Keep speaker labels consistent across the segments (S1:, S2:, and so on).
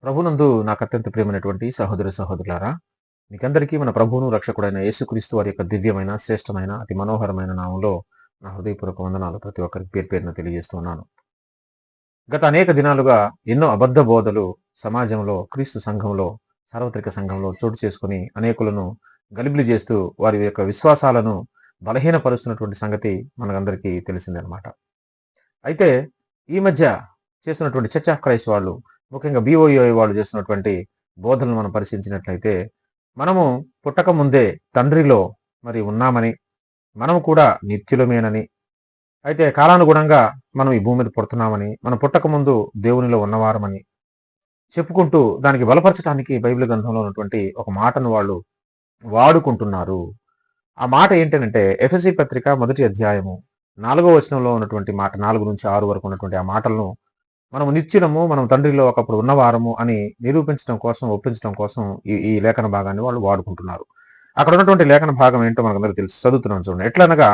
S1: ప్రభునందు నాకు అత్యంత ప్రియమైనటువంటి సహోదర సహోదరులారా, మీకందరికీ మన ప్రభువును రక్షకుడైన యేసుక్రీస్తు వారి యొక్క దివ్యమైన, శ్రేష్టమైన, అతి మనోహరమైన నామంలో నా హృదయపూర్వక వందనాలు ప్రతి ఒక్కరికి పేరు పేరున తెలియజేస్తున్నాను. గత అనేక దినాలుగా ఎన్నో అబద్ధ బోధలు సమాజంలో, క్రీస్తు సంఘంలో, సార్వత్రిక సంఘంలో చోటు చేసుకుని అనేకులను గలిబిలి చేస్తూ వారి యొక్క విశ్వాసాలను బలహీనపరుస్తున్నటువంటి సంగతి మనకందరికీ తెలిసిందనమాట. అయితే ఈ మధ్య చేస్తున్నటువంటి చర్చ్ ఆఫ్ క్రైస్ట్ వాళ్ళు, ముఖ్యంగా బీఓఈ వాళ్ళు చేస్తున్నటువంటి బోధనలు మనం పరిశీలించినట్లయితే, మనము పుట్టక ముందే తండ్రిలో మరి ఉన్నామని, మనము కూడా నిత్యులమేనని, అయితే కాలానుగుణంగా మనం ఈ భూమి మీద పుడుతున్నామని, మనం పుట్టక ముందు దేవునిలో ఉన్నవారమని చెప్పుకుంటూ దానికి బలపరచడానికి బైబిల్ గ్రంథంలో ఉన్నటువంటి ఒక మాటను వాళ్ళు వాడుకుంటున్నారు. ఆ మాట ఏంటంటే ఎఫెసీ పత్రిక 1వ అధ్యాయము 4వ వచనంలో ఉన్నటువంటి మాట, 4 నుంచి 6 వరకు ఉన్నటువంటి ఆ మాటలను మనము నిత్యులము, మనం తండ్రిలో ఒకప్పుడు ఉన్నవారము అని నిరూపించడం కోసం, ఒప్పించడం కోసం ఈ ఈ లేఖన భాగాన్ని వాళ్ళు వాడుకుంటున్నారు. అక్కడ ఉన్నటువంటి లేఖన భాగం ఏంటో మనకందరికీ తెలుసు. చదువుతున్నాను చూడండి. ఎట్లనగా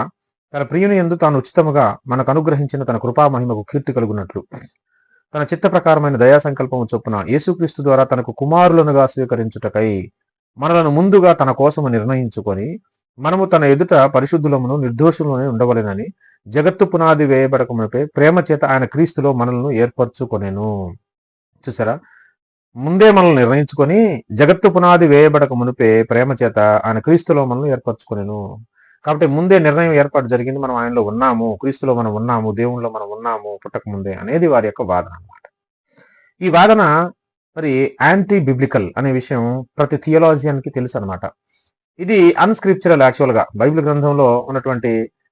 S1: తన ప్రియుని యందు తాను ఉచితముగా మనకు అనుగ్రహించిన తన కృపా మహిమకు కీర్తి కలుగునట్లు తన చిత్త ప్రకారమైన దయా సంకల్పము చొప్పున యేసుక్రీస్తు ద్వారా తనకు కుమారులనుగా స్వీకరించుటకై మనలను ముందుగా తన కోసము నిర్ణయించుకొని, మనము తన ఎదుట పరిశుద్ధులమును నిర్దోషులనే ఉండవలెనని జగత్తు పునాది వేయబడక మునిపే ప్రేమ చేత ఆయన క్రీస్తులో మనల్ని ఏర్పరచుకొనెను. చూసారా? ముందే మనల్ని నిర్ణయించుకొని జగత్తు పునాది వేయబడక మునిపే ప్రేమ చేత ఆయన క్రీస్తులో మనల్ని ఏర్పరచుకొనెను. కాబట్టి ముందే నిర్ణయం ఏర్పాటు జరిగింది. మనం ఆయనలో ఉన్నాము, క్రీస్తులో మనం ఉన్నాము, దేవునిలో మనం ఉన్నాము పుట్టక ముందే అనేది వారి యొక్క వాదన అన్నమాట. ఈ వాదన మరి యాంటీ బిబ్లికల్ అనే విషయం ప్రతి థియోలాజియన్కి తెలుసు అనమాట. ఇది అన్స్క్రిప్చరల్, యాక్చువల్గా బైబిల్ గ్రంథంలో ఉన్నటువంటి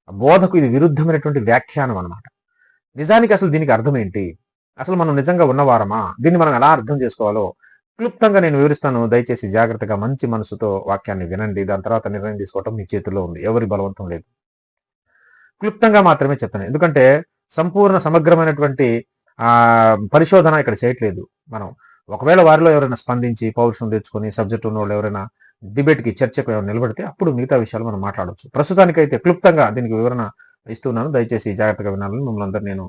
S1: బోధకు ఇది విరుద్ధమైనటువంటి వ్యాఖ్యానం అనమాట. నిజానికి అసలు దీనికి అర్థం ఏంటి? అసలు మనం నిజంగా ఉన్నవారమా? దీన్ని మనం ఎలా అర్థం చేసుకోవాలో క్లుప్తంగా నేను వివరిస్తాను. దయచేసి జాగ్రత్తగా మంచి మనసుతో వాక్యాన్ని వినండి. దాని తర్వాత నిర్ణయం తీసుకోవటం మీ చేతుల్లో ఉంది. ఎవరి బలవంతం లేదు. క్లుప్తంగా మాత్రమే చెప్తాను. ఎందుకంటే సంపూర్ణ సమగ్రమైనటువంటి పరిశోధన ఇక్కడ చేయట్లేదు మనం. ఒకవేళ వారిలో ఎవరైనా స్పందించి పౌరుషం తెచ్చుకొని సబ్జెక్ట్ ఉన్న వాళ్ళు ఎవరైనా డిబేట్కి, చర్చకు ఎవరైనా నిలబడితే అప్పుడు మిగతా విషయాలు మనం మాట్లాడవచ్చు. ప్రస్తుతానికైతే క్లుప్తంగా దీనికి వివరణ ఇస్తున్నాను. దయచేసి జాగ్రత్తగా వినాలని మిమ్మల్ని అందరూ నేను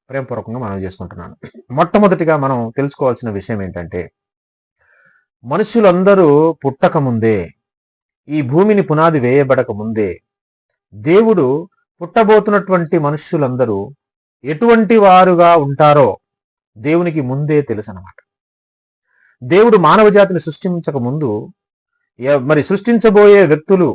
S1: ప్రేమపూర్వకంగా మనం చేసుకుంటున్నాను. మొట్టమొదటిగా మనం తెలుసుకోవాల్సిన విషయం ఏంటంటే, మనుషులందరూ పుట్టక ముందే, ఈ భూమిని పునాది వేయబడక ముందే దేవుడు పుట్టబోతున్నటువంటి మనుష్యులందరూ ఎటువంటి వారుగా ఉంటారో దేవునికి ముందే తెలుసు అన్నమాట. దేవుడు మానవ జాతిని సృష్టించక ముందు మరి సృష్టించబోయే వ్యక్తులు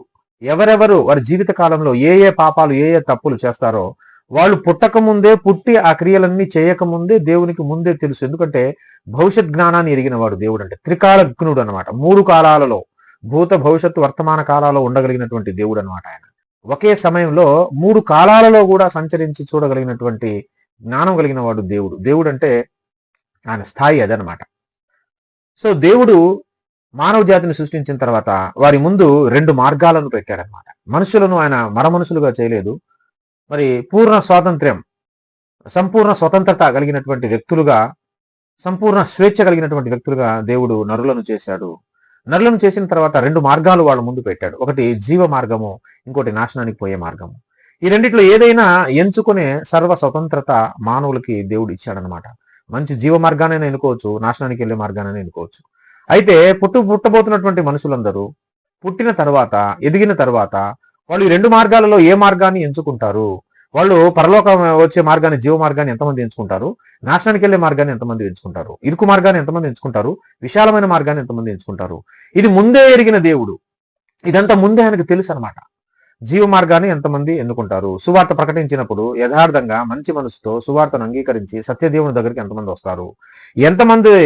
S1: ఎవరెవరు వారి జీవిత కాలంలో ఏ ఏ పాపాలు, ఏ ఏ తప్పులు చేస్తారో వాళ్ళు పుట్టక ముందే, పుట్టి ఆ క్రియలన్నీ చేయకముందే దేవునికి ముందే తెలుసు. ఎందుకంటే భవిష్యత్ జ్ఞానాన్ని ఎరిగిన వాడు దేవుడు. అంటే త్రికాలజ్ఞుడు అనమాట. 3 కాలాలలో, భూత, భవిష్యత్తు, వర్తమాన కాలాల్లో ఉండగలిగినటువంటి దేవుడు అనమాట ఆయన. ఒకే సమయంలో 3 కాలాలలో కూడా సంచరించి చూడగలిగినటువంటి జ్ఞానం కలిగిన వాడు దేవుడు. దేవుడు అంటే ఆయన స్థాయి అదనమాట. సో దేవుడు మానవ జాతిని సృష్టించిన తర్వాత వారి ముందు 2 మార్గాలను పెట్టాడనమాట. మనుషులను ఆయన మరమనుషులుగా చేయలేదు. మరి పూర్ణ స్వాతంత్ర్యం, సంపూర్ణ స్వతంత్రత కలిగినటువంటి వ్యక్తులుగా, సంపూర్ణ స్వేచ్ఛ కలిగినటువంటి వ్యక్తులుగా దేవుడు నరులను చేశాడు. నరులను చేసిన తర్వాత 2 మార్గాలు వాళ్ళ ముందు పెట్టాడు. ఒకటి జీవ మార్గము, ఇంకోటి నాశనానికి పోయే మార్గము. ఈ రెండిట్లో ఏదైనా ఎంచుకునే సర్వ స్వతంత్రత మానవులకి దేవుడు ఇచ్చాడనమాట. మంచి జీవ మార్గాన్ని ఎన్నుకోవచ్చు, నాశనానికి వెళ్ళే మార్గాన్ని ఎన్నుకోవచ్చు. అయితే పుట్టబోతున్నటువంటి మనుషులందరూ పుట్టిన తర్వాత, ఎదిగిన తర్వాత వాళ్ళు ఈ 2 మార్గాలలో ఏ మార్గాన్ని ఎంచుకుంటారు? వాళ్ళు పరలోకం వచ్చే మార్గాన్ని, జీవ మార్గాన్ని ఎంతమంది ఎంచుకుంటారు? నాశనానికి వెళ్ళే మార్గాన్ని ఎంతమంది ఎంచుకుంటారు? ఇరుకు మార్గాన్ని ఎంతమంది ఎంచుకుంటారు? విశాలమైన మార్గాన్ని ఎంతమంది ఎంచుకుంటారు? ఇది ముందే ఎరిగిన దేవుడు. ఇదంతా ముందే ఆయనకు తెలుసు అనమాట. జీవ మార్గాన్ని ఎంతమంది ఎన్నుకుంటారు? సువార్త ప్రకటించినప్పుడు యథార్థంగా మంచి మనసుతో సువార్తను అంగీకరించి సత్యదేవుని దగ్గరికి ఎంతమంది వస్తారు? ఎంతమంది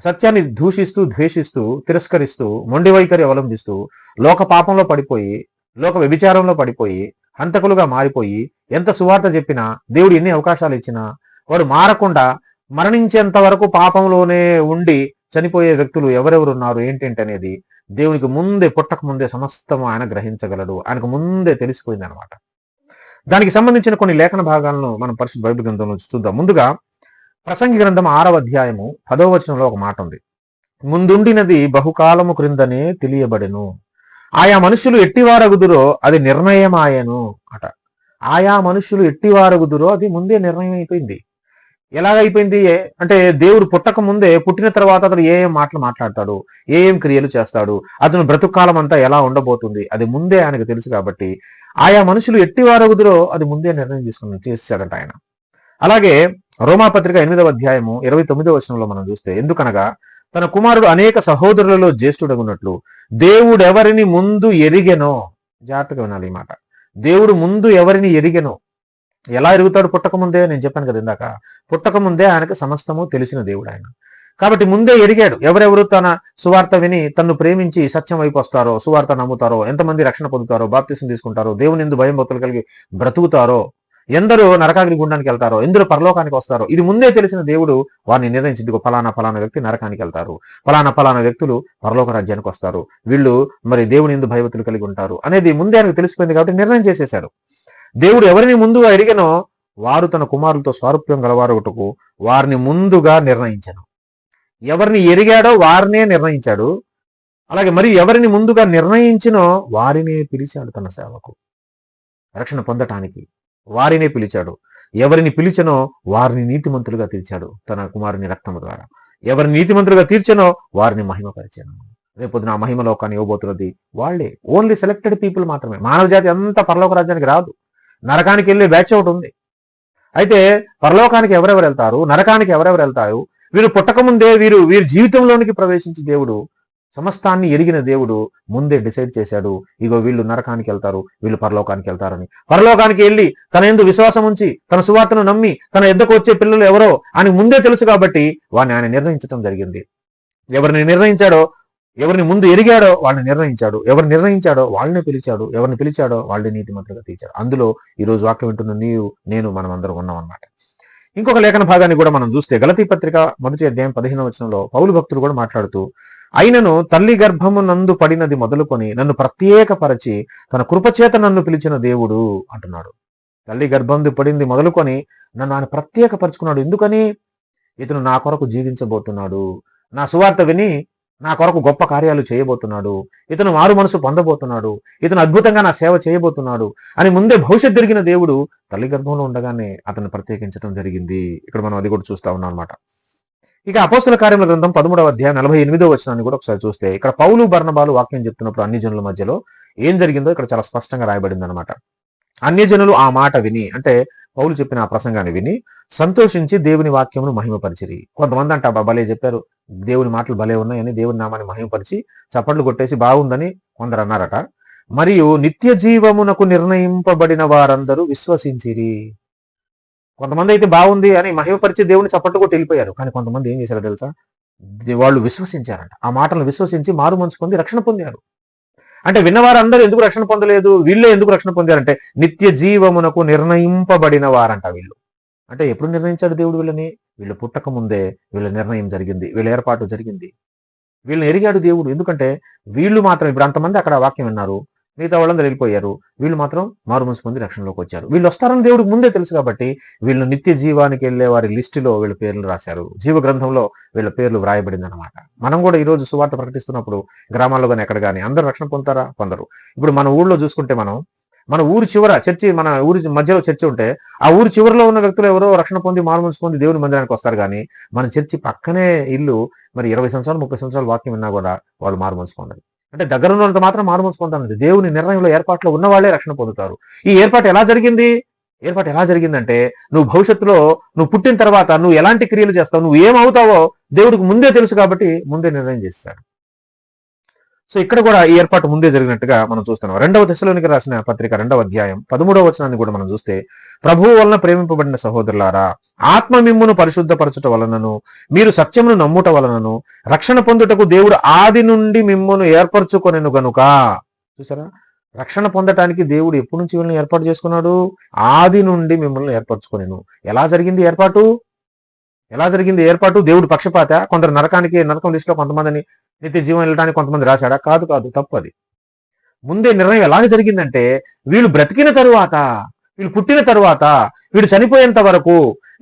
S1: సత్యాన్ని దూషిస్తూ, ద్వేషిస్తూ, తిరస్కరిస్తూ, మొండి వైఖరి అవలంబిస్తూ, లోక పాపంలో పడిపోయి, లోక వ్యభిచారంలో పడిపోయి, హంతకులుగా మారిపోయి, ఎంత సువార్త చెప్పినా, దేవుడు ఎన్ని అవకాశాలు ఇచ్చినా వారు మారకుండా మరణించేంత వరకు పాపంలోనే ఉండి చనిపోయే వ్యక్తులు ఎవరెవరు ఉన్నారు, ఏంటంటే అనేది దేవునికి ముందే, పుట్టక ముందే సమస్తము ఆయన గ్రహించగలడు. ఆయనకు ముందే తెలిసిపోయింది అనమాట. దానికి సంబంధించిన కొన్ని లేఖన భాగాలను మనం పరిశుద్ధ బైబిల్ గ్రంథంలో చూద్దాం. ముందుగా ప్రసంగి గ్రంథం 6వ అధ్యాయము 10వ వచనంలో ఒక మాట ఉంది. ముందుండినది బహుకాలము క్రిందనే తెలియబడెను, ఆయా మనుషులు ఎట్టివారగుదురో అది నిర్ణయమాయను అట. ఆయా మనుషులు ఎట్టివారగుదురో అది ముందే నిర్ణయం అయిపోయింది. ఎలాగైపోయింది అంటే దేవుడు పుట్టక ముందే, పుట్టిన తర్వాత అతను ఏ మాటలు మాట్లాడతాడు, ఏం క్రియలు చేస్తాడు, అతను బ్రతుకాలం అంతా ఎలా ఉండబోతుంది, అది ముందే ఆయనకు తెలుసు. కాబట్టి ఆయా మనుషులు ఎట్టివారగుదురో అది ముందే నిర్ణయం చేశాడంట ఆయన. అలాగే రోమాపత్రిక 8వ అధ్యాయము 29వ వచనంలో మనం చూస్తే, ఎందుకనగా తన కుమారుడు అనేక సహోదరులలో జ్యేష్ఠుడగున్నట్లు దేవుడు ఎవరిని ముందు ఎరిగెనో, జాగ్రత్తగా వినాలి ఈ మాట, దేవుడు ముందు ఎవరిని ఎరిగెనో. ఎలా ఎరుగుతాడు? పుట్టక ముందే. నేను చెప్పాను కదా ఇందాక, పుట్టక ముందే ఆయనకు సమస్తము తెలిసిన దేవుడు ఆయన. కాబట్టి ముందే ఎరిగాడు ఎవరెవరు తన సువార్త విని తన్ను ప్రేమించి సత్యం వైపు వస్తారో, సువార్త నమ్ముతారో, ఎంతమంది రక్షణ పొందుతారో, బాప్తిసం తీసుకుంటారో, దేవుని యందు భయం భక్తులు కలిగి బ్రతుకుతారో, ఎందరూ నరకాగ్ని గుండానికి వెళ్తారో, ఎందరూ పరలోకానికి వస్తారో, ఇది ముందే తెలిసిన దేవుడు వారిని నిర్ణయించింది. ఫలానా వ్యక్తి నరకానికి వెళ్తారు, ఫలానా వ్యక్తులు పరలోక రాజ్యానికి వస్తారు, వీళ్ళు మరి దేవుని యందు భయభక్తులు కలిగి ఉంటారు అనేది ముందే ఆయనకు తెలిసిపోయింది. కాబట్టి నిర్ణయం చేసేశాడు. దేవుడు ఎవరిని ముందుగా ఎరిగనో వారు తన కుమారులతో స్వారూప్యం గలవారొకటకు వారిని ముందుగా నిర్ణయించాను. ఎవరిని ఎరిగాడో వారినే నిర్ణయించాడు. అలాగే మరి ఎవరిని ముందుగా నిర్ణయించినో వారినే పిలిచాడు తన సేవకు, రక్షణ పొందటానికి వారినే పిలిచాడు. ఎవరిని పిలిచనో వారిని నీతిమంతులుగా తీర్చాడు తన కుమారుని రక్తము ద్వారా. ఎవరిని నీతిమంతులుగా తీర్చనో వారిని మహిమపరిచాను. రేపొద్దున ఆ మహిమ లోకాన్ని ఇవ్వబోతున్నది వాళ్ళే. ఓన్లీ సెలెక్టెడ్ పీపుల్ మాత్రమే. మానవ జాతి అంతా పరలోక రాజ్యానికి రాదు. నరకానికి వెళ్ళే బ్యాచ్ ఒకటి ఉంది. అయితే పరలోకానికి ఎవరెవరు వెళ్తారు, నరకానికి ఎవరెవరు వెళ్తారు, వీరు పుట్టకముందే వీరి జీవితంలోనికి ప్రవేశించి దేవుడు సమస్తాన్ని ఎరిగిన దేవుడు ముందే డిసైడ్ చేశాడు, ఇగో వీళ్ళు నరకానికి వెళ్తారు, వీళ్ళు పరలోకానికి వెళ్తారని. పరలోకానికి వెళ్ళి తన యందు విశ్వాసం ఉంచి తన సువార్తను నమ్మి తన ఎద్దకు వచ్చే పిల్లలు ఎవరో అని ముందే తెలుసు. కాబట్టి వారిని ఆయన నిర్ణయించడం జరిగింది. ఎవరిని నిర్ణయించాడో, ఎవరిని ముందు ఎరిగాడో వాళ్ళని నిర్ణయించాడు. ఎవరిని నిర్ణయించాడో వాళ్ళని పిలిచాడు. ఎవరిని పిలిచాడో వాళ్ళని నీతిమంతులుగా తీర్చాడు. అందులో ఈరోజు వాక్యం వింటున్న నీవు నేను మనం అందరం ఉన్నాం అన్నమాట. ఇంకొక లేఖన భాగాన్ని కూడా మనం చూస్తే గలతీ పత్రిక 1వ అధ్యాయం 15వ వచనంలో పౌలు భక్తుడు కూడా మాట్లాడుతూ, అయినను తల్లి గర్భము నందు పడినది మొదలుకొని నన్ను ప్రత్యేకపరచి తన కృపచేత నన్ను పిలిచిన దేవుడు అంటున్నాడు. తల్లి గర్భం పడింది మొదలుకొని నన్ను ఆయన ప్రత్యేకపరుచుకున్నాడు. ఎందుకని? ఇతను నా కొరకు జీవించబోతున్నాడు, నా సువార్త విని నా కొరకు గొప్ప కార్యాలు చేయబోతున్నాడు, ఇతను మారు మనసు పొందబోతున్నాడు, ఇతను అద్భుతంగా నా సేవ చేయబోతున్నాడు అని ముందే భవిష్యత్ జరిగిన దేవుడు తల్లి గర్భంలో ఉండగానే అతన్ని ప్రత్యేకించడం జరిగింది. ఇక్కడ మనం అది కూడా చూస్తా ఉన్నాం అనమాట. ఇక అపోస్తుల కార్యముల గ్రంథం 13వ అధ్యాయం 48వ వచనాన్ని కూడా ఒకసారి చూస్తే, ఇక్కడ పౌలు బర్నబాలు వాక్యం చెప్తున్నప్పుడు అన్ని జనుల మధ్యలో ఏం జరిగిందో ఇక్కడ చాలా స్పష్టంగా రాయబడింది అనమాట. అన్య జనులు ఆ మాట విని, అంటే పౌలు చెప్పిన ఆ ప్రసంగాన్ని విని సంతోషించి దేవుని వాక్యమును మహిమపరిచిరి. కొంతమంది అంట భలే చెప్పారు, దేవుని మాటలు భలే ఉన్నాయని దేవుని నామాన్ని మహిమపరిచి చప్పట్లు కొట్టేసి బాగుందని కొందరు అన్నారట. మరియు నిత్య జీవమునకు నిర్ణయింపబడిన వారందరూ విశ్వసించిరి. కొంతమంది అయితే బాగుంది అని మహిమపరిచి దేవుని చప్పట్లు కొట్టి వెళ్ళిపోయారు. కానీ కొంతమంది ఏం చేశారో తెలుసా? వాళ్ళు విశ్వసించారంట. ఆ మాటలను విశ్వసించి మారు మనసు పొంది రక్షణ పొందారు. అంటే విన్నవారందరూ ఎందుకు రక్షణ పొందలేదు, వీళ్ళే ఎందుకు రక్షణ పొందారంటే నిత్య జీవమునకు నిర్ణయింపబడిన వారంట వీళ్ళు. అంటే ఎప్పుడు నిర్ణయించాడు దేవుడు వీళ్ళని? వీళ్ళు పుట్టక ముందే వీళ్ళ నిర్ణయం జరిగింది, వీళ్ళ ఏర్పాటు జరిగింది. వీళ్ళని ఎరిగాడు దేవుడు. ఎందుకంటే వీళ్ళు మాత్రం, ఇప్పుడు అంతమంది అక్కడ వాక్యం విన్నారు, మిగతా వాళ్ళందరూ వెళ్ళిపోయారు, వీళ్ళు మాత్రం మారు మనసు పొంది రక్షణలోకి వచ్చారు. వీళ్ళు వస్తారని దేవుడికి ముందే తెలుసు. కాబట్టి వీళ్ళు నిత్య జీవానికి వెళ్ళే వారి లిస్టులో వీళ్ళ పేర్లు రాశారు, జీవ గ్రంథంలో వీళ్ళ పేర్లు వ్రాయబడింది అనమాట. మనం కూడా ఈ రోజు సువార్త ప్రకటిస్తున్నప్పుడు గ్రామాల్లో కానీ ఎక్కడ కానీ అందరూ రక్షణ పొందుతారా? పొందరు. ఇప్పుడు మన ఊళ్ళో చూసుకుంటే, మన ఊరి చివర చర్చి, మన ఊరి మధ్యలో చర్చి ఉంటే ఆ ఊరి చివరిలో ఉన్న వ్యక్తులు ఎవరో రక్షణ పొంది మారు మనసు పొంది దేవుని మందిరానికి వస్తారు. కానీ మన చర్చి పక్కనే ఇల్లు మరి 20 సంవత్సరాలు 30 సంవత్సరాలు వాక్యం విన్నా కూడా వాళ్ళు మారు మనసు పొందరు. అంటే దగ్గర ఉన్న వాళ్ళతో మాత్రం మారు మనసు పొందాలి. దేవుని నిర్ణయంలో ఏర్పాట్లో ఉన్న వాళ్ళే రక్షణ పొందుతారు. ఈ ఏర్పాటు ఎలా జరిగింది? ఏర్పాటు ఎలా జరిగిందంటే, నువ్వు భవిష్యత్తులో నువ్వు పుట్టిన తర్వాత నువ్వు ఎలాంటి క్రియలు చేస్తావు, నువ్వు ఏమవుతావో దేవుడికి ముందే తెలుసు. కాబట్టి ముందే నిర్ణయం చేస్తాడు. సో ఇక్కడ కూడా ఈ ఏర్పాటు ముందే జరిగినట్టుగా మనం చూస్తున్నాం. 2వ తెస్సలోనికీ రాసిన పత్రిక 2వ అధ్యాయం 13వ వచనాన్ని కూడా మనం చూస్తే, ప్రభువు వలన ప్రేమింపబడిన సహోదరులారా, ఆత్మ మిమ్మును పరిశుద్ధపరచుట వలనను మీరు సత్యమును నమ్ముట వలనను రక్షణ పొందుటకు దేవుడు ఆది నుండి మిమ్మును ఏర్పరచుకొనెను గనుక. చూసారా? రక్షణ పొందటానికి దేవుడు ఎప్పటి నుంచి వీళ్ళని ఏర్పాటు చేసుకున్నాడు? ఆది నుండి మిమ్మల్ని ఏర్పరచుకొనెను. ఎలా జరిగింది ఏర్పాటు? దేవుడు పక్షపాత? కొందరు నరకం లిస్టులో కొంతమందిని నిత్య జీవం వెళ్ళడానికి కొంతమంది రాశాడా? కాదు, తప్పు. అది ముందే నిర్ణయం ఎలాగ జరిగిందంటే, వీళ్ళు బ్రతికిన తరువాత, వీళ్ళు పుట్టిన తరువాత, వీళ్ళు చనిపోయేంత వరకు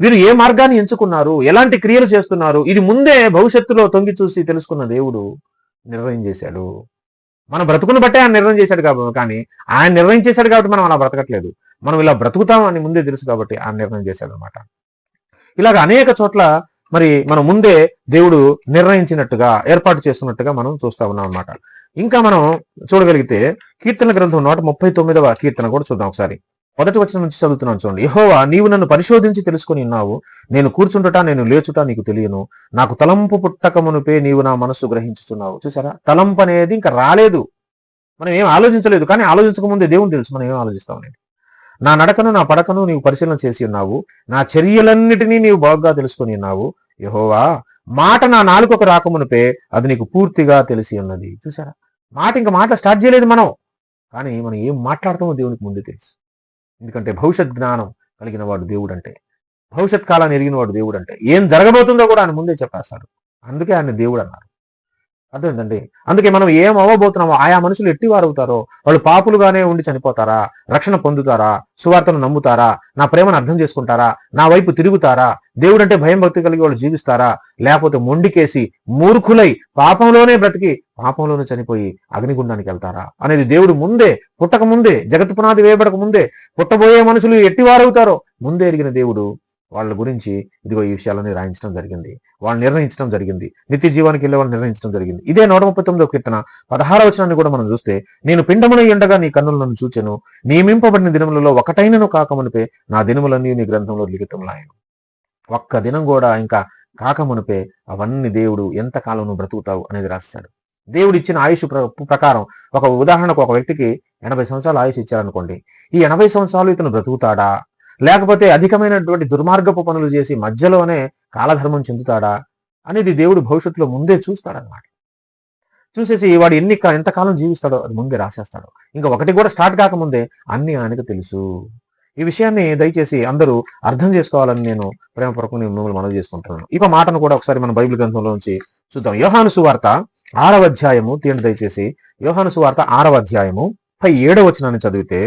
S1: వీరు ఏ మార్గాన్ని ఎంచుకున్నారు, ఎలాంటి క్రియలు చేస్తున్నారు, ఇది ముందే భవిష్యత్తులో తొంగి చూసి తెలుసుకున్న దేవుడు నిర్ణయం చేశాడు. మనం బ్రతుకును బట్టే ఆయన నిర్ణయం చేశాడు కాబట్టి, కానీ ఆయన నిర్ణయం చేశాడు కాబట్టి మనం అలా బ్రతకట్లేదు. మనం ఇలా బ్రతుకుతాం అని ముందే తెలుసు కాబట్టి ఆయన నిర్ణయం చేశాడు అనమాట. ఇలాగ అనేక చోట్ల మరి మనం ముందే దేవుడు నిర్ణయించినట్టుగా ఏర్పాటు చేస్తున్నట్టుగా మనం చూస్తా ఉన్నాం అన్నమాట. ఇంకా మనం చూడగలిగితే కీర్తన గ్రంథం 139వ కీర్తన కూడా చూద్దాం ఒకసారి. మొదటి వచనం నుంచి చదువుతున్నాను చూడండి. యెహోవా, నీవు నన్ను పరిశోధించి తెలుసుకొని ఉన్నావు. నేను కూర్చుంటుట, నేను లేచుట నీకు తెలియను. నాకు తలంపు పుట్టక మునుపే నీవు నా మనస్సు గ్రహించుచున్నావు. చూసారా, తలంపు అనేది ఇంకా రాలేదు, మనం ఏం ఆలోచించలేదు, కానీ ఆలోచించక ముందే దేవుని తెలుసు మనం ఏం ఆలోచిస్తాం అనేది. నా నడకను నా పడకను నీవు పరిశీలన చేసి ఉన్నావు. నా చర్యలన్నిటినీ నీవు బాగా తెలుసుకొని ఉన్నావు. యెహోవా, మాట నా నాలుకకు రాకమునుపే అది నీకు పూర్తిగా తెలిసి ఉన్నది. చూసారా, మాట స్టార్ట్ చేయలేదు మనం, కానీ మనం ఏం మాట్లాడతామో దేవునికి ముందే తెలుసు. ఎందుకంటే భవిష్యత్ జ్ఞానం కలిగిన వాడు దేవుడు అంటే, భవిష్యత్ కాలాన్ని ఎరిగిన వాడు దేవుడు అంటే, ఏం జరగబోతుందో కూడా ఆయన ముందే చెప్పేస్తాడు. అందుకే ఆయన దేవుడు అన్నారు. అర్థమైందండి. అందుకే మనం ఏం అవ్వబోతున్నామో, ఆయా మనుషులు ఎట్టివారు అవుతారో, వాళ్ళు పాపులుగానే ఉండి చనిపోతారా, రక్షణ పొందుతారా, సువార్తను నమ్ముతారా, నా ప్రేమను అర్థం చేసుకుంటారా, నా వైపు తిరుగుతారా, దేవుడు అంటే భయం భక్తి కలిగి వాళ్ళు జీవిస్తారా, లేకపోతే మొండికేసి మూర్ఖులై పాపంలోనే బ్రతికి పాపంలోనే చనిపోయి అగ్నిగుండానికి వెళ్తారా అనేది దేవుడు ముందే, పుట్టక ముందే, జగత్తు పునాది వేయబడక ముందే, పుట్టబోయే మనుషులు ఎట్టివారవుతారో ముందే ఎరిగిన దేవుడు వాళ్ళ గురించి ఇదిగో ఈ విషయాలని రాయించడం జరిగింది, వాళ్ళు నిర్ణయించడం జరిగింది, నిత్య జీవానికి వెళ్ళే వాళ్ళు నిర్ణయించడం జరిగింది. ఇదే 139వ కీర్తన 16వ వచనాన్ని కూడా మనం చూస్తే, నేను పిండమునై ఉండగా నీ కన్నులు నన్ను చూచెను, నియమింపబడిన దినములలో ఒకటైనను కాకమునిపే నా దినములన్నీ నీ గ్రంథంలో లిఖితములాయెను. ఒక్క దినం కూడా ఇంకా కాకమునిపే అవన్నీ దేవుడు ఎంతకాలం నువ్వు బ్రతుకుతావు అనేది రాస్తాడు. దేవుడు ఇచ్చిన ఆయుష్ ప్రకారం, ఒక ఉదాహరణకు ఒక వ్యక్తికి 80 సంవత్సరాలు ఆయుష్ ఇచ్చారనుకోండి, ఈ 80 సంవత్సరాలు ఇతను బ్రతుకుతాడా, లేకపోతే అధికమైనటువంటి దుర్మార్గపు పనులు చేసి మధ్యలోనే కాలధర్మం చెందుతాడా అనేది దేవుడు భవిష్యత్తులో ముందే చూస్తాడనమాట. చూసేసి వాడు ఎంతకాలం జీవిస్తాడో అది ముందే రాసేస్తాడు. ఇంకా ఒకటి కూడా స్టార్ట్ కాకముందే అన్ని ఆయనకు తెలుసు. ఈ విషయాన్ని దయచేసి అందరూ అర్థం చేసుకోవాలని నేను ప్రేమపూర్వకంగా మిమ్మల్ని మనవి చేసుకుంటున్నాను. ఈ మాటను కూడా ఒకసారి మన బైబిల్ గ్రంథంలో నుంచి చూద్దాం. యోహాను సువార్త 6వ అధ్యాయము తీయండి దయచేసి. యోహాను సువార్త 6వ అధ్యాయము 7వ వచనాన్ని చదివితే,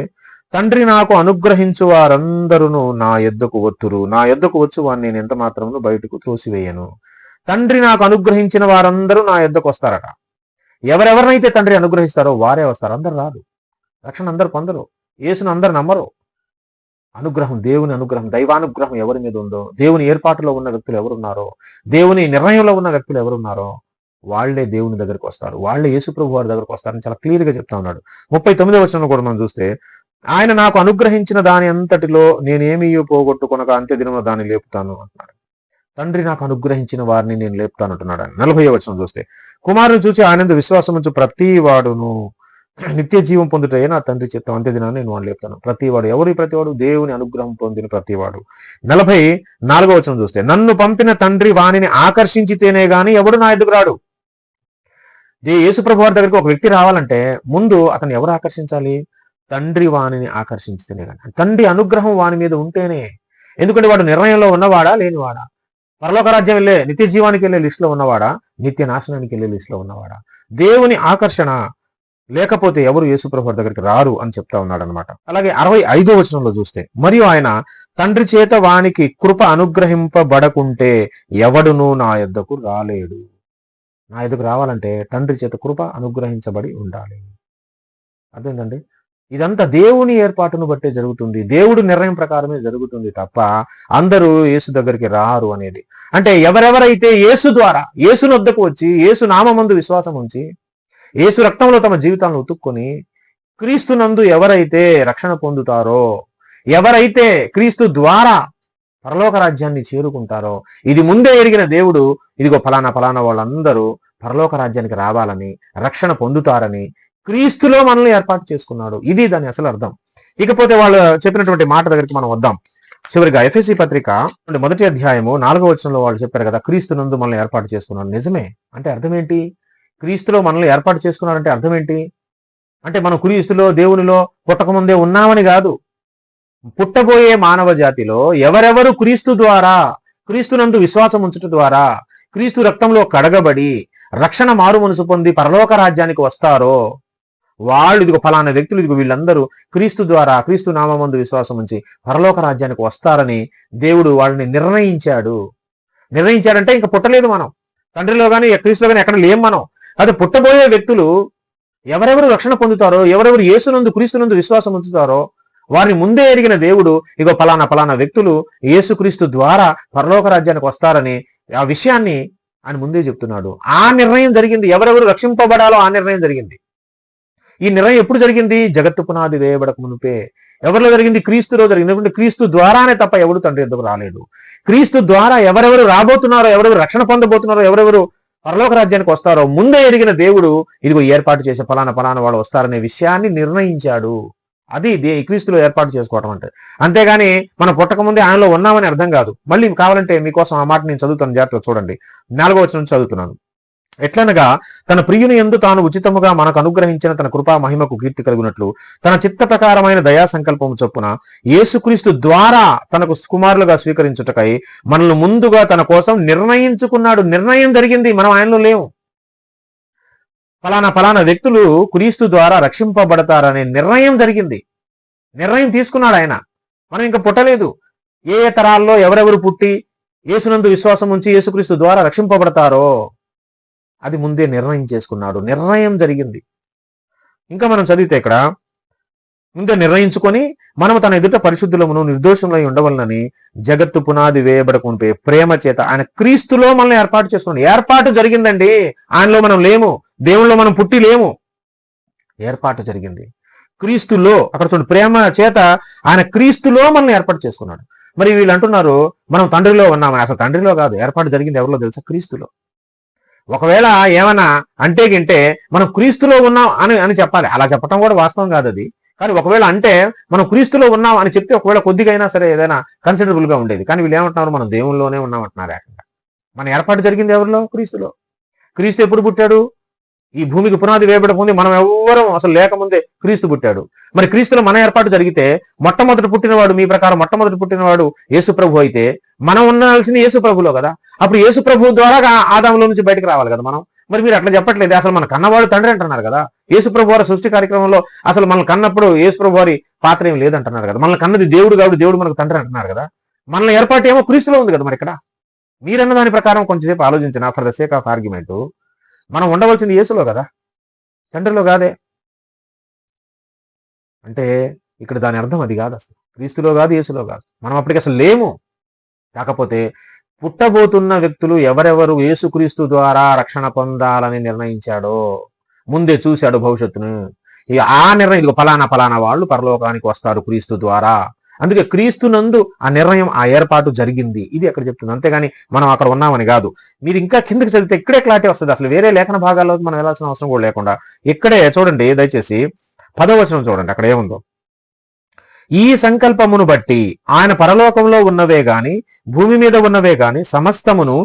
S1: తండ్రి నాకు అనుగ్రహించు వారందరూ నా యొద్దకు వత్తురు, నా యొద్దకు వచ్చు వారిని నేను ఎంత మాత్రమును బయటకు త్రోసివేయను. తండ్రి నాకు అనుగ్రహించిన వారందరూ నా యొద్దకు వస్తారట. ఎవరెవరినైతే తండ్రి అనుగ్రహిస్తారో వారే వస్తారు, అందరు రాదు. రక్షణ అందరు పొందరు, యేసును అందరు నమ్మరు. అనుగ్రహం, దేవుని అనుగ్రహం, దైవానుగ్రహం ఎవరి మీద ఉందో, దేవుని ఏర్పాటులో ఉన్న వ్యక్తులు ఎవరున్నారో, దేవుని నిర్ణయంలో ఉన్న వ్యక్తులు ఎవరున్నారో వాళ్లే దేవుని దగ్గరకు వస్తారు, వాళ్లే యేసు ప్రభు వారి దగ్గరకు వస్తారని చాలా క్లియర్ గా చెప్తా ఉన్నాడు. 39వ వచనంలో కూడా మనం చూస్తే, ఆయన నాకు అనుగ్రహించిన దాని అంతటిలో నేనేమీ పోగొట్టుకొనక అంత్య దినమున దాన్ని లేపుతాను అంటున్నాడు. తండ్రి నాకు అనుగ్రహించిన వారిని నేను లేపుతాను అంటున్నాడు ఆయన. 40వ వచనం చూస్తే, కుమారుని చూసి ఆనంద విశ్వాసం ఉంచు ప్రతి వాడును నిత్య జీవం పొందుటయే నా తండ్రి చిత్తం, అంత్య దినాన్ని నేను వాడు లేపుతాను. ప్రతివాడు, ప్రతివాడు దేవుని అనుగ్రహం పొందిన ప్రతివాడు. 44వ వచనం చూస్తే, నన్ను పంపిన తండ్రి వాణిని ఆకర్షించితేనే గాని ఎవడు నా ఎదుగు రాడు. యేసు ప్రభు వారి దగ్గరికి ఒక వ్యక్తి రావాలంటే ముందు అతను ఎవరు ఆకర్షించాలి? తండ్రి వాణిని ఆకర్షించితేనే కానీ, తండ్రి అనుగ్రహం వాని మీద ఉంటేనే. ఎందుకంటే వాడు నిర్ణయంలో ఉన్నవాడా లేనివాడా, పరలోక రాజ్యం వెళ్ళే నిత్య జీవానికి వెళ్ళే లిస్టులో ఉన్నవాడా, నిత్య నాశనానికి వెళ్ళే లిస్టులో ఉన్నవాడా, దేవుని ఆకర్షణ లేకపోతే ఎవరు యేసు ప్రభు వారి దగ్గరికి రారు అని చెప్తా ఉన్నాడు అనమాట. అలాగే 65వ వచనంలో చూస్తే, మరియు ఆయన తండ్రి చేత వానికి కృప అనుగ్రహింపబడకుంటే ఎవడును నా యొద్దకు రాలేడు. నా యొద్దకు రావాలంటే తండ్రి చేత కృప అనుగ్రహించబడి ఉండాలి. అర్థమైందండి? ఇదంతా దేవుని ఏర్పాటును బట్టే జరుగుతుంది, దేవుడు నిర్ణయం ప్రకారమే జరుగుతుంది తప్ప అందరూ యేసు దగ్గరికి రారు అనేది. అంటే ఎవరెవరైతే యేసు ద్వారా, యేసు వద్దకు వచ్చి, యేసు నామమందు విశ్వాసం ఉంచి, యేసు రక్తంలో తమ జీవితాలను ఉతుక్కొని క్రీస్తునందు ఎవరైతే రక్షణ పొందుతారో, ఎవరైతే క్రీస్తు ద్వారా పరలోక రాజ్యాన్ని చేరుకుంటారో, ఇది ముందే ఎరిగిన దేవుడు ఇదిగో ఫలానా వాళ్ళందరూ పరలోక రాజ్యానికి రావాలని, రక్షణ పొందుతారని క్రీస్తులో మనల్ని ఏర్పాటు చేసుకున్నాడు. ఇది దాని అసలు అర్థం. ఇకపోతే వాళ్ళు చెప్పినటువంటి మాట దగ్గరికి మనం వద్దాం. చివరిగా ఎఫెసీ పత్రిక మొదటి అధ్యాయము 4వ వచనంలో వాళ్ళు చెప్పారు కదా, క్రీస్తునందు మనల్ని ఏర్పాటు చేసుకున్నాడు. నిజమే. అంటే అర్థం ఏంటి? క్రీస్తులో మనల్ని ఏర్పాటు చేసుకున్నాడంటే అర్థం ఏంటి? అంటే మనం క్రీస్తులో, దేవునిలో పుట్టకముందే ఉన్నామని కాదు. పుట్టబోయే మానవ జాతిలో ఎవరెవరు క్రీస్తు ద్వారా, క్రీస్తునందు విశ్వాసం ఉంచడం ద్వారా, క్రీస్తు రక్తంలో కడగబడి రక్షణ మారు మనసు పొంది పరలోక రాజ్యానికి వస్తారో వాళ్ళు, ఇదిగో ఫలానా వ్యక్తులు, ఇదిగో వీళ్ళందరూ క్రీస్తు ద్వారా, క్రీస్తు నామమందు విశ్వాసం ఉంచి పరలోక రాజ్యానికి వస్తారని దేవుడు వాళ్ళని నిర్ణయించాడంటే ఇంకా పుట్టలేదు మనం, తండ్రిలో కానీ క్రీస్తులో కానీ ఎక్కడ లేం మనం. అదే పుట్టబోయే వ్యక్తులు ఎవరెవరు రక్షణ పొందుతారో, ఎవరెవరు యేసునందు, క్రీస్తునందు విశ్వాసం ఉంచుతారో వారిని ముందే ఎరిగిన దేవుడు ఇగో పలానా పలానా వ్యక్తులు యేసుక్రీస్తు ద్వారా పరలోక రాజ్యానికి వస్తారని ఆ విషయాన్ని ఆయన ముందే చెప్తున్నాడు. ఆ నిర్ణయం జరిగింది. ఎవరెవరు రక్షింపబడాలో ఆ నిర్ణయం జరిగింది. ఈ నిర్ణయం ఎప్పుడు జరిగింది? జగత్తు పునాది వేయబడక మునిపే. ఎవరిలో జరిగింది? క్రీస్తులో జరిగింది. ఎందుకంటే క్రీస్తు ద్వారానే తప్ప ఎవడు తండ్రి యొద్దకు రాలేడు. క్రీస్తు ద్వారా ఎవరెవరు రాబోతున్నారో, ఎవరెవరు రక్షణ పొందబోతున్నారో, ఎవరెవరు పరలోక రాజ్యానికి వస్తారో ముందే ఎరిగిన దేవుడు ఇదిగో ఏర్పాటు చేసే పలానా పలానా వాళ్ళు వస్తారనే విషయాన్ని నిర్ణయించాడు. అది క్రీస్తులో ఏర్పాటు చేసుకోవటం అంటే. అంతేగాని మనం పుట్టక ముందే ఆయనలో ఉన్నామని అర్థం కాదు. మళ్ళీ కావాలంటే మీకోసం ఆ మాట నేను చదువుతాను, జాగ్రత్తగా చూడండి. 4వ వచనం చదువుతున్నాను. ఎట్లనగా తన ప్రియుని యందు తాను ఉచితముగా మనకు అనుగ్రహించిన తన కృపా మహిమకు కీర్తి కలుగునట్లు తన చిత్త ప్రకారమైన దయా సంకల్పము చొప్పున యేసుక్రీస్తు ద్వారా తనకు కుమారులుగా స్వీకరించుటకై మనల్ని ముందుగా తన కోసం నిర్ణయించుకున్నాడు. నిర్ణయం జరిగింది, మనం ఆయనలో లేవు. ఫలానా ఫలానా వ్యక్తులు క్రీస్తు ద్వారా రక్షింపబడతారనే నిర్ణయం జరిగింది. నిర్ణయం తీసుకున్నాడు ఆయన. మనం ఇంకా పుట్టలేదు. ఏ ఏ తరాల్లో ఎవరెవరు పుట్టి యేసునందు విశ్వాసం ఉంచి యేసుక్రీస్తు ద్వారా రక్షింపబడతారో అది ముందే నిర్ణయం చేసుకున్నాడు. నిర్ణయం జరిగింది. ఇంకా మనం చదివితే ఇక్కడ ముందే నిర్ణయించుకొని మనము తన ఎదుట పరిశుద్ధులమును నిర్దోషములై ఉండవలనని జగత్తు పునాది వేయబడకుంటే ప్రేమ చేత ఆయన క్రీస్తులో మనల్ని ఏర్పాటు చేసుకున్నాడు. ఏర్పాటు జరిగిందండి. ఆయనలో మనం లేము, దేవుళ్ళలో మనం పుట్టి లేము. ఏర్పాటు జరిగింది క్రీస్తులో. అక్కడ చూడండి, ప్రేమ చేత ఆయన క్రీస్తులో మనల్ని ఏర్పాటు చేసుకున్నాడు. మరి వీళ్ళు అంటున్నారు మనం తండ్రిలో ఉన్నామని. అసలు తండ్రిలో కాదు, ఏర్పాటు జరిగింది ఎవరిలో తెలుసా? క్రీస్తులో. ఒకవేళ ఏమన్నా అంటే గింటే మనం క్రీస్తులో ఉన్నాం అని చెప్పాలి. అలా చెప్పడం కూడా వాస్తవం కాదు అది. కానీ ఒకవేళ అంటే మనం క్రీస్తులో ఉన్నాం అని చెప్తే ఒకవేళ కొద్దిగా అయినా సరే ఏదైనా కన్సిడరబుల్ గా ఉండేది. కానీ వీళ్ళు ఏమంటున్నారు? మనం దేవుల్లోనే ఉన్నామంటున్నారు. ఏకంగా మన ఏర్పాటు జరిగింది ఎవరిలో? క్రీస్తులో. క్రీస్తు ఎప్పుడు పుట్టాడు? ఈ భూమికి పునాది వేయబడకుంది మనం ఎవ్వరం అసలు లేకముందే క్రీస్తు పుట్టాడు. మరి క్రీస్తులో మన ఏర్పాటు జరిగితే మొట్టమొదటి పుట్టినవాడు, మీ ప్రకారం మొట్టమొదటి పుట్టినవాడు యేసు ప్రభు అయితే మనం ఉండాల్సింది యేసు ప్రభులో కదా. అప్పుడు యేసు ప్రభు ద్వారా ఆదాములో నుంచి బయటకు రావాలి కదా మనం. మరి మీరు అట్లా చెప్పట్లేదు. అసలు మన కన్నవాడు తండ్రి అంటున్నారు కదా. యేసు ప్రభు వారి సృష్టి కార్యక్రమంలో అసలు మన కన్నప్పుడు యేసు ప్రభు వారి పాత్ర ఏం లేదంటున్నారు కదా. మన కన్నది దేవుడు కాబట్టి దేవుడు మనకు తండ్రి అంటున్నారు కదా. మన ఏర్పాటు ఏమో క్రీస్తులో ఉంది కదా. మరి ఇక్కడ మీరన్న దాని ప్రకారం కొంచెంసేపు ఆలోచించిన for the sake of argument మనం ఉండవలసింది యేసులో కదా, తండ్రిలో కాదే. అంటే ఇక్కడ దాని అర్థం అది కాదు. అసలు క్రీస్తులో కాదు, యేసులో కాదు. మనం అప్పటికి అసలు లేము. కాకపోతే పుట్టబోతున్న వ్యక్తులు ఎవరెవరు యేసుక్రీస్తు ద్వారా రక్షణ పొందాలని నిర్ణయించాడో ముందే చూశాడు భవిష్యత్తును. ఇక ఆ నిర్ణయం ఇదిగో ఫలానా ఫలానా వాళ్ళు పరలోకానికి వస్తారు క్రీస్తు ద్వారా. అందుకే క్రీస్తునందు ఆ నిర్ణయం, ఆ ఏర్పాటు జరిగింది. ఇది అక్కడ చెప్తుంది. అంతేగాని మనం అక్కడ ఉన్నామని కాదు. మీరు ఇంకా కిందకి చదివితే ఇక్కడే క్లారిటీ వస్తుంది. అసలు వేరే లేఖన భాగాల్లో మనం వెళ్ళాల్సిన అవసరం కూడా లేకుండా ఇక్కడే చూడండి. దయచేసి 10వ వచనం చూడండి, అక్కడ ఏముందో. ఈ సంకల్పమును బట్టి ఆయన పరలోకంలో ఉన్నవే గాని భూమి మీద ఉన్నవే గాని సమస్తమును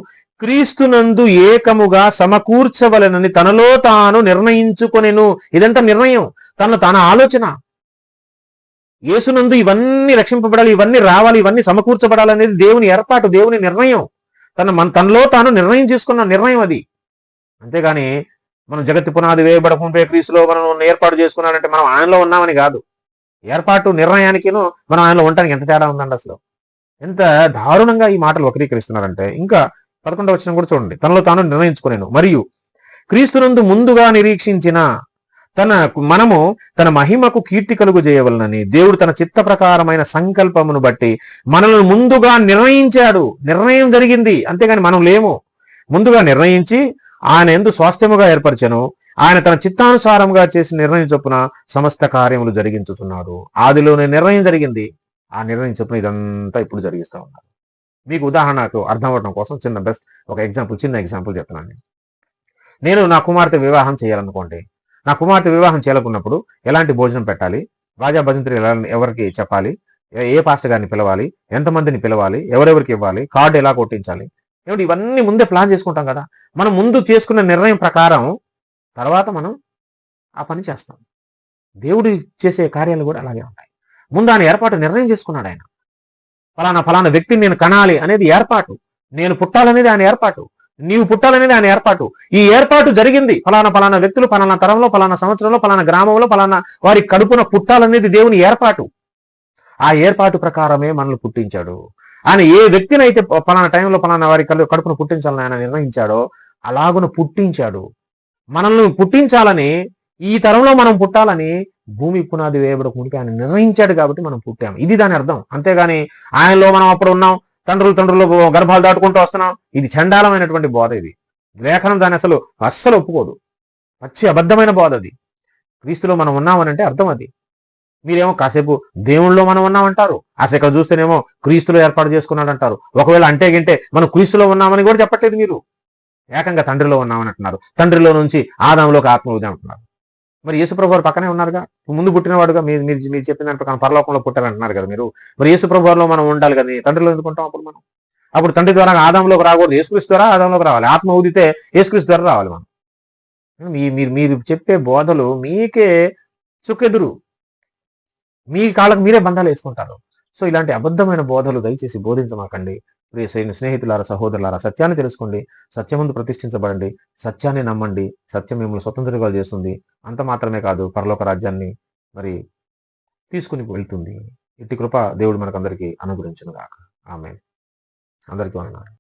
S1: క్రీస్తునందు ఏకముగా సమకూర్చవలనని తనలో తాను నిర్ణయించుకొనెను. ఇదంతా నిర్ణయం, తన ఆలోచన. యేసునందు ఇవన్నీ రక్షింపబడాలి, ఇవన్నీ రావాలి, ఇవన్నీ సమకూర్చబడాలనేది దేవుని ఏర్పాటు, దేవుని నిర్ణయం. తనలో తాను నిర్ణయం చేసుకున్న నిర్ణయం అది. అంతేగాని మనం జగత్తు పునాది వేయబడకుంటే క్రీస్తులో మనం ఏర్పాటు చేసుకున్నాడంటే మనం ఆయనలో ఉన్నామని కాదు. ఏర్పాటు నిర్ణయానికిను మనం ఆయనలో ఉండటానికి ఎంత తేడా ఉందండి. అసలు ఎంత దారుణంగా ఈ మాటలు వక్రీకరిస్తున్నారంటే. ఇంకా 11వ వచనం కూడా చూడండి. తనలో తాను నిర్ణయించుకునేను మరియు క్రీస్తునందు ముందుగా నిరీక్షించిన మనము తన మహిమకు కీర్తి కలుగు చేయవలనని దేవుడు తన చిత్త ప్రకారమైన సంకల్పమును బట్టి మనల్ని ముందుగా నిర్ణయించాడు. నిర్ణయం జరిగింది, అంతేగాని మనం లేము. ముందుగా నిర్ణయించి ఆయన యందు స్వాస్థ్యముగా ఏర్పరిచెను. ఆయన తన చిత్తానుసారంగా చేసి నిర్ణయం చొప్పున సమస్త కార్యములు జరిగించుతున్నాడు. ఆదిలోనే నిర్ణయం జరిగింది. ఆ నిర్ణయం చొప్పున ఇదంతా ఇప్పుడు జరిగిస్తూ ఉన్నారు. మీకు ఉదాహరణకు అర్థం అవ్వడం కోసం చిన్న ఎగ్జాంపుల్ చెప్తున్నాను. నేను నా కుమార్తె వివాహం చేయాలనుకోండి. నా కుమార్తె వివాహం చేయాలనుకున్నప్పుడు ఎలాంటి భోజనం పెట్టాలి, బాజా భజంత్రులు ఎవరికి చెప్పాలి, ఏ పాస్టర్ గారిని పిలవాలి, ఎంతమందిని పిలవాలి, ఎవరెవరికి ఇవ్వాలి, కార్డు ఎలా కొట్టించాలి, ఏమిటి ఇవన్నీ ముందే ప్లాన్ చేసుకుంటాం కదా. మనం ముందు చేసుకున్న నిర్ణయం ప్రకారం తర్వాత మనం ఆ పని చేస్తాం. దేవుడు చేసే కార్యాలు కూడా అలాగే ఉంటాయి. ముందు ఆయన ఏర్పాటు నిర్ణయం చేసుకున్నాడు. ఆయన ఫలానా వ్యక్తిని నేను కనాలి అనేది ఏర్పాటు, నేను పుట్టాలనేది ఆయన ఏర్పాటు, నీవు పుట్టాలనేది ఆయన ఏర్పాటు. ఈ ఏర్పాటు జరిగింది. ఫలానా వ్యక్తులు ఫలానా తరంలో, ఫలానా సంవత్సరంలో, ఫలానా గ్రామంలో, ఫలానా వారి కడుపున పుట్టాలనేది దేవుని ఏర్పాటు. ఆ ఏర్పాటు ప్రకారమే మనల్ని పుట్టించాడు. ఆయన ఏ వ్యక్తిని అయితే ఫలానా టైంలో ఫలానా వారి కడుపున పుట్టించాలని ఆయన నిర్ణయించాడో అలాగున పుట్టించాడు. మనల్ని పుట్టించాలని, ఈ తరంలో మనం పుట్టాలని భూమి పునాది వేయబడక మునిపి ఆయన నిర్ణయించాడు కాబట్టి మనం పుట్టాము. ఇది దాని అర్థం. అంతేగాని ఆయనలో మనం అప్పుడు ఉన్నాం, తండ్రులు గర్భాలు దాటుకుంటూ వస్తున్నాం. ఇది చండాలమైనటువంటి బోధ. ఇది లేఖనం దాన్ని అస్సలు ఒప్పుకోదు. పచ్చి అబద్ధమైన బోధ అది. క్రీస్తులో మనం ఉన్నామనంటే అర్థం అది. మీరేమో కాసేపు దేవుళ్ళలో మనం ఉన్నామంటారు, అసలు ఇక్కడ చూస్తేనేమో క్రీస్తులో ఏర్పాటు చేసుకున్నాడు అంటారు. ఒకవేళ అంటే గింటే మనం క్రీస్తులో ఉన్నామని కూడా చెప్పట్లేదు. మీరు ఏకంగా తండ్రిలో ఉన్నామని అంటున్నారు. తండ్రిలో నుంచి ఆదాములోకి ఆత్మ అంటున్నారు. మరి యేసుప్రభు వారు పక్కనే ఉన్నారుగా, ముందు పుట్టినవాడుగా. మీరు మీరు చెప్పిన దాని ప్రకారం పరలోకంలో పుట్టారంటున్నారు కదా మీరు. మరి యేసుప్రభు వారిలో మనం ఉండాలి కదా, తండ్రిలో ఎందుకుంటాం అప్పుడు మనం? అప్పుడు తండ్రి ద్వారా ఆదాంలోకి రాకూడదు, యేసుక్రీస్తు ద్వారా ఆదాంలోకి రావాలి. ఆత్మ ఊదితే యేసుక్రీస్తు ద్వారా రావాలి మనం. మీరు మీరు చెప్పే బోధలు మీకే చుక్కెదురు, మీ కాళ్ళకు మీరే బంధాలు వేసుకుంటారు. సో ఇలాంటి అబద్ధమైన బోధలు దయచేసి బోధించమాకండి. ప్రియ స్నేహితులారా, సహోదరులారా, సత్యాన్ని తెలుసుకోండి, సత్యముందు ప్రతిష్ఠించబడండి, సత్యాన్ని నమ్మండి. సత్యం మిమ్మల్ని స్వతంత్రులుగా చేస్తుంది. అంత మాత్రమే కాదు, పరలోక రాజ్యాన్ని మరి తీసుకుని వెళ్తుంది. ఇట్టి కృప దేవుడు మనకందరికీ అనుగ్రహించును గాక. ఆమేన్. అందరికీ వందనాలు.